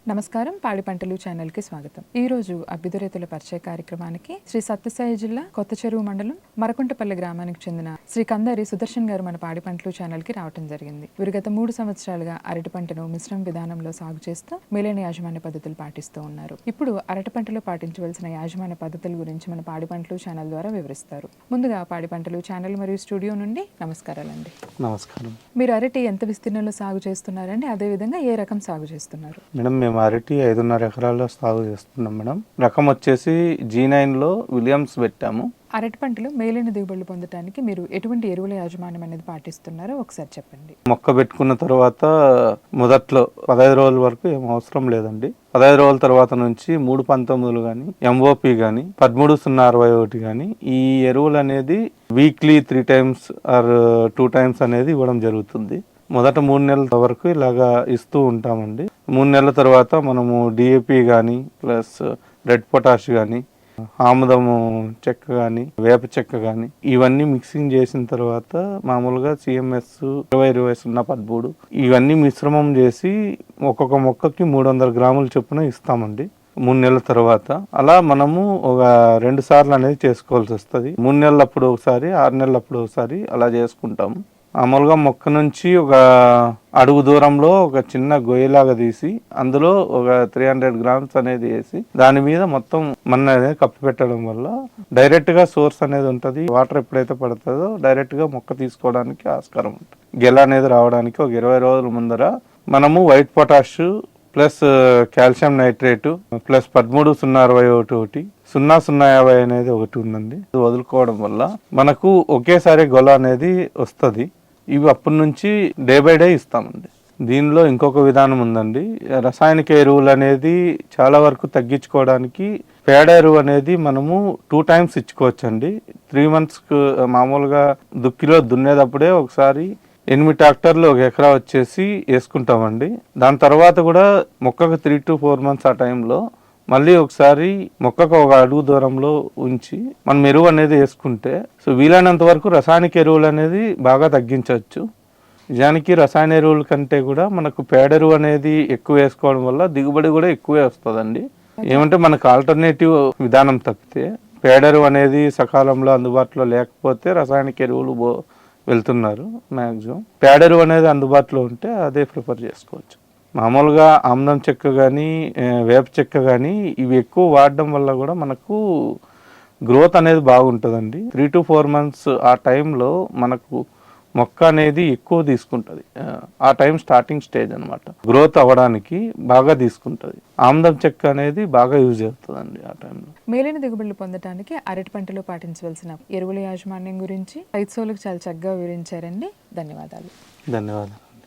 నమస్కారం, పాడి పంటలు ఛానల్కి స్వాగతం. ఈ రోజు అభ్యుదయ రైతుల పరిచయ కార్యక్రమానికి శ్రీ సత్యసాయి జిల్లా కొత్త చెరువు మండలం మరకుంటపల్లి గ్రామానికి చెందిన శ్రీ కందారి సుదర్శన్ గారు మన పాడి పంటలు ఛానల్కి రావడం జరిగింది. వీరు గత 3 సంవత్సరాలుగా అరటి పంటను మిశ్రమ విధానంలో సాగు చేస్తూ మేలైన యాజమాన్య పద్ధతులు పాటిస్తూ ఉన్నారు. ఇప్పుడు అరటి పంటలో పాటించవలసిన యాజమాన్య పద్ధతుల గురించి మన పాడి పంటలు ఛానల్ ద్వారా వివరిస్తారు. ముందుగా పాడి పంటలు ఛానల్ మరియు స్టూడియో నుండి నమస్కారాలండి. నమస్కారం. మీరు అరటి ఎంత విస్తీర్ణంలో సాగు చేస్తున్నారండి? అదేవిధంగా ఏ రకం సాగు చేస్తున్నారు? మేడం, మేము అరటి 5.5 ఎకరాల్లో సాగు చేస్తున్నాం మేడం. రకం వచ్చేసి G9లో విలియమ్స్ పెట్టాము. అరటి పంటలో మేలైన దిగుబడులు పొందడానికి మీరు ఎటువంటి ఎరువుల యాజమాన్యం అనేది పాటిస్తున్నారో ఒకసారి చెప్పండి. మొక్క పెట్టుకున్న తర్వాత మొదట్లో 15 రోజుల వరకు ఏం అవసరం లేదండి. 15 రోజుల తర్వాత నుంచి 319 కానీ MOP కానీ 13-061 కానీ ఈ ఎరువులు అనేది వీక్లీ 3 times ఆర్ 2 times అనేది ఇవ్వడం జరుగుతుంది. మొదట 3 నెలల వరకు ఇలాగా ఇస్తూ ఉంటామండి. 3 నెలల తర్వాత మనము DAP కానీ ప్లస్ రెడ్ పొటాష్ కానీ ఆముదము చెక్క కానీ వేప చెక్క కానీ ఇవన్నీ మిక్సింగ్ చేసిన తర్వాత మామూలుగా CMS 20-20-0-13 ఇవన్నీ మిశ్రమం చేసి ఒక్కొక్క మొక్కకి 300 గ్రాముల చొప్పున ఇస్తామండి 3 నెలల తర్వాత. అలా మనము ఒక 2 సార్లు అనేది చేసుకోవాల్సి వస్తుంది. 3 నెలలప్పుడు ఒకసారి, 6 నెలలప్పుడు ఒకసారి అలా చేసుకుంటాము. మామూలుగా మొక్క నుంచి ఒక అడుగు దూరంలో ఒక చిన్న గొయ్యలాగా తీసి అందులో ఒక 300 గ్రామ్స్ అనేది వేసి దాని మీద మొత్తం మన్ను అనేది కప్పి పెట్టడం వల్ల డైరెక్ట్ గా సోర్స్ అనేది ఉంటుంది. వాటర్ ఎప్పుడైతే పడుతుందో డైరెక్ట్ గా మొక్క తీసుకోవడానికి ఆస్కారం ఉంటుంది. గెల అనేది రావడానికి ఒక 20 రోజుల ముందర మనము white potash plus calcium nitrate plus 13-061 0-050 అనేది ఒకటి ఉందండి. ఇది వదులుకోవడం వల్ల మనకు ఒకేసారి గొల అనేది వస్తుంది. ఇవి అప్పటి నుంచి డే బై డే ఇస్తామండి. దీనిలో ఇంకొక విధానం ఉందండి. రసాయనిక ఎరువులు అనేది చాలా వరకు తగ్గించుకోవడానికి పేడ ఎరువు అనేది మనము 2 times ఇచ్చుకోవచ్చండి. 3 months మామూలుగా దుక్కిలో దున్నేటప్పుడే ఒకసారి 8 ట్రాక్టర్లు 1 ఎకరా వచ్చేసి వేసుకుంటామండి. దాని తర్వాత కూడా మొక్కకు 3 to 4 months ఆ టైంలో మళ్ళీ ఒకసారి మొక్కకు ఒక అడుగు దూరంలో ఉంచి మనం ఎరువు అనేది వేసుకుంటే వీలైనంత వరకు రసాయనిక ఎరువులు అనేది బాగా తగ్గించవచ్చు. నిజానికి రసాయన ఎరువుల కంటే కూడా మనకు పేడ ఎరువు అనేది ఎక్కువ వేసుకోవడం వల్ల దిగుబడి కూడా ఎక్కువే వస్తుందండి. ఏమంటే మనకు ఆల్టర్నేటివ్ విధానం తప్పితే పేడ ఎరువు అనేది సకాలంలో అందుబాటులో లేకపోతే రసాయనిక ఎరువులు వెళ్తున్నారు. మ్యాక్సిమం పేడ ఎరువు అనేది అందుబాటులో ఉంటే అదే ప్రిఫర్ చేసుకోవచ్చు. మామూలుగా ఆముదం చెక్క కానీ వేప చెక్క కానీ ఇవి ఎక్కువ వాడడం వల్ల కూడా మనకు గ్రోత్ అనేది బాగుంటుందండి. 3 to 4 months ఆ టైంలో మనకు మొక్క అనేది ఎక్కువ తీసుకుంటుంది. ఆ టైం స్టార్టింగ్ స్టేజ్ అనమాట. గ్రోత్ అవ్వడానికి బాగా తీసుకుంటుంది. ఆముదం చెక్క అనేది బాగా యూజ్ అవుతుందండి ఆ టైంలో. మేలైన దిగుబడులు పొందడానికి అరటి పంటలో పాటించవలసిన ఎరువుల యాజమాన్యం గురించి రైతు సోలకు చాలా చక్కగా వివరించారండి. ధన్యవాదాలు. ధన్యవాదాలు.